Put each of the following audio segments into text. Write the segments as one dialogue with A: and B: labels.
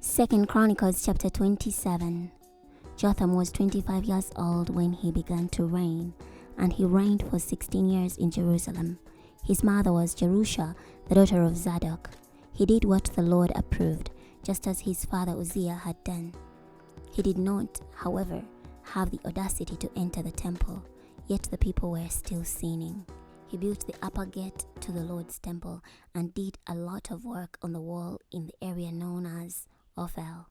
A: 2 Chronicles chapter 27. Jotham was 25 years old when he began to reign, and he reigned for 16 years in Jerusalem. His mother was Jerusha, the daughter of Zadok. He did what the Lord approved, just as his father Uzziah had done. He did not, however, have the audacity to enter the temple, yet the people were still sinning. He built the upper gate to the Lord's temple and did a lot of work on the wall in the area known as Ophel.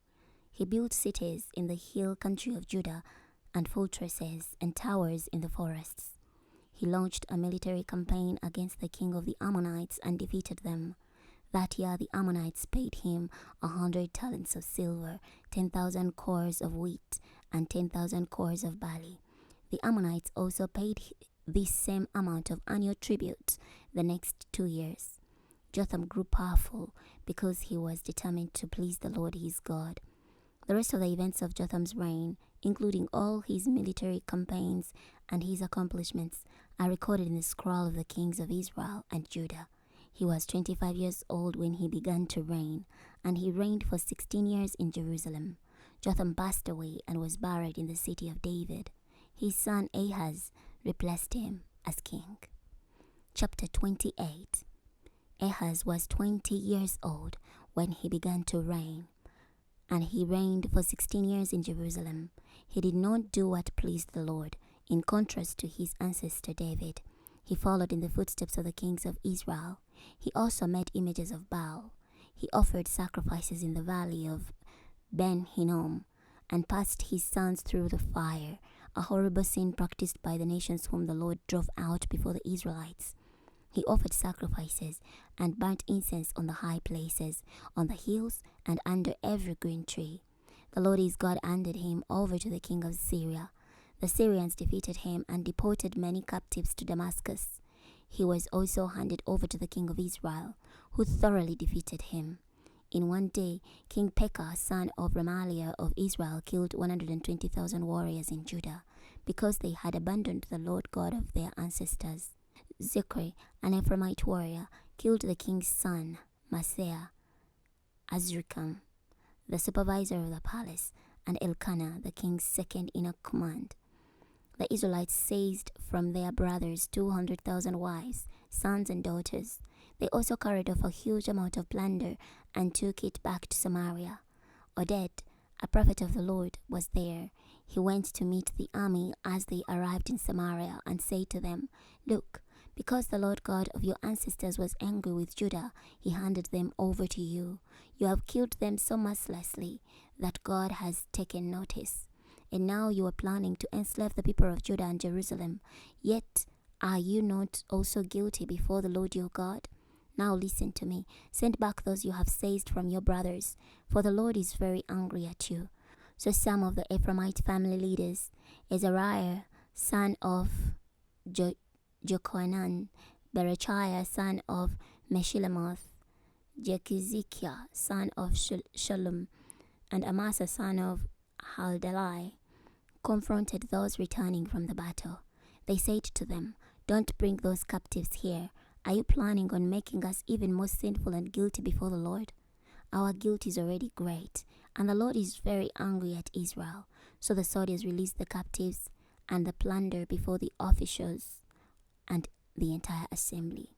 A: He built cities in the hill country of Judah and fortresses and towers in the forests. He launched a military campaign against the king of the Ammonites and defeated them. That year the Ammonites paid him 100 talents of silver, 10,000 cores of wheat, and 10,000 cores of barley. The Ammonites also paid this same amount of annual tribute the next 2 years. Jotham grew powerful because he was determined to please the Lord his God. The rest of the events of Jotham's reign, including all his military campaigns and his accomplishments, are recorded in the scroll of the kings of Israel and Judah. He was 25 years old when he began to reign, and he reigned for 16 years in Jerusalem. Jotham passed away and was buried in the city of David. His son Ahaz replaced him as king. Chapter 28. Ahaz was 20 years old when he began to reign, and he reigned for 16 years in Jerusalem. He did not do what pleased the Lord, in contrast to his ancestor David. He followed in the footsteps of the kings of Israel. He also made images of Baal. He offered sacrifices in the valley of Ben Hinnom and passed his sons through the fire, a horrible sin practiced by the nations whom the Lord drove out before the Israelites. He offered sacrifices and burnt incense on the high places, on the hills, and under every green tree. The Lord his God handed him over to the king of Syria. The Syrians defeated him and deported many captives to Damascus. He was also handed over to the king of Israel, who thoroughly defeated him. In one day, King Pekah, son of Remaliah of Israel, killed 120,000 warriors in Judah, because they had abandoned the Lord God of their ancestors. Zechri, an Ephraimite warrior, killed the king's son, Maaseiah, Azrikam, the supervisor of the palace, and Elkanah, the king's second in command. The Israelites seized from their brothers 200,000 wives, sons, and daughters. They also carried off a huge amount of plunder and took it back to Samaria. Oded, a prophet of the Lord, was there. He went to meet the army as they arrived in Samaria and said to them, "Look, because the Lord God of your ancestors was angry with Judah, he handed them over to you. You have killed them so mercilessly that God has taken notice. And now you are planning to enslave the people of Judah and Jerusalem. Yet are you not also guilty before the Lord your God? Now listen to me. Send back those you have seized from your brothers, for the Lord is very angry at you." So some of the Ephraimite family leaders, Azariah, son of Jochanan, Berechiah, son of Meshilemoth, Jechizikiah, son of Shallum, and Amasa, son of Haldalai, confronted those returning from the battle. They said to them, "Don't bring those captives here. Are you planning on making us even more sinful and guilty before the Lord? Our guilt is already great, and the Lord is very angry at Israel." So the soldiers released the captives and the plunder before the officials and the entire assembly.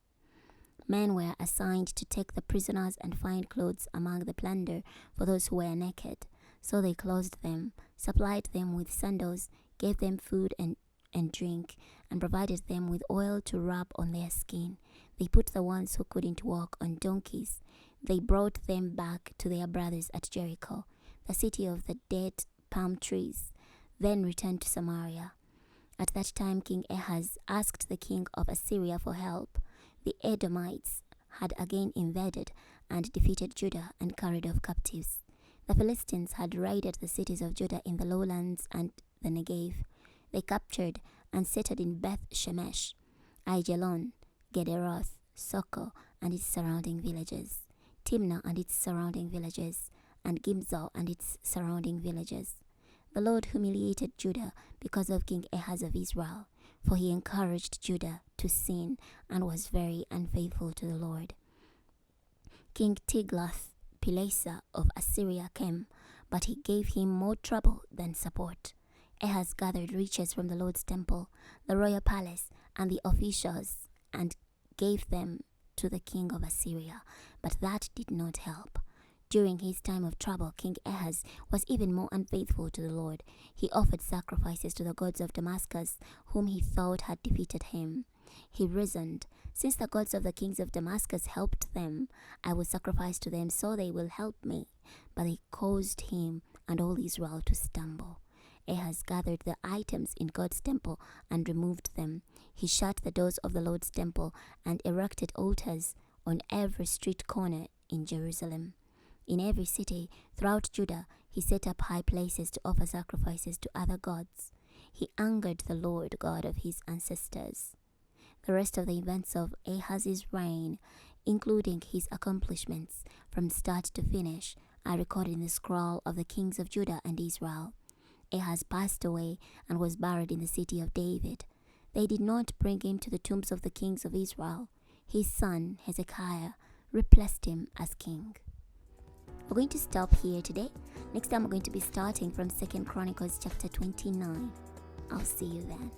A: Men were assigned to take the prisoners and find clothes among the plunder for those who were naked. So they clothed them, supplied them with sandals, gave them food and drink, and provided them with oil to rub on their skin. They put the ones who couldn't walk on donkeys. They brought them back to their brothers at Jericho, the city of the dead palm trees, then returned to Samaria. At that time King Ahaz asked the king of Assyria for help. The Edomites had again invaded and defeated Judah and carried off captives. The Philistines had raided the cities of Judah in the lowlands and the Negev. They captured and settled in Beth Shemesh, Aijalon, Gederoth, Soko and its surrounding villages, Timnah and its surrounding villages, and Gimzo and its surrounding villages. The Lord humiliated Judah because of King Ahaz of Israel, for he encouraged Judah to sin and was very unfaithful to the Lord. King Tiglath Tiglath-Pileser of Assyria came, but he gave him more trouble than support. Ahaz gathered riches from the Lord's temple, the royal palace, and the officials, and gave them to the king of Assyria, but that did not help. During his time of trouble, King Ahaz was even more unfaithful to the Lord. He offered sacrifices to the gods of Damascus, whom he thought had defeated him. He reasoned, "Since the gods of the kings of Damascus helped them, I will sacrifice to them so they will help me." But they caused him and all Israel to stumble. Ahaz gathered the items in God's temple and removed them. He shut the doors of the Lord's temple and erected altars on every street corner in Jerusalem. In every city throughout Judah, he set up high places to offer sacrifices to other gods. He angered the Lord God of his ancestors. The rest of the events of Ahaz's reign, including his accomplishments from start to finish, are recorded in the scroll of the kings of Judah and Israel. Ahaz passed away and was buried in the city of David. They did not bring him to the tombs of the kings of Israel. His son, Hezekiah, replaced him as king. We're going to stop here today. Next time we're going to be starting from 2 Chronicles chapter 29. I'll see you then.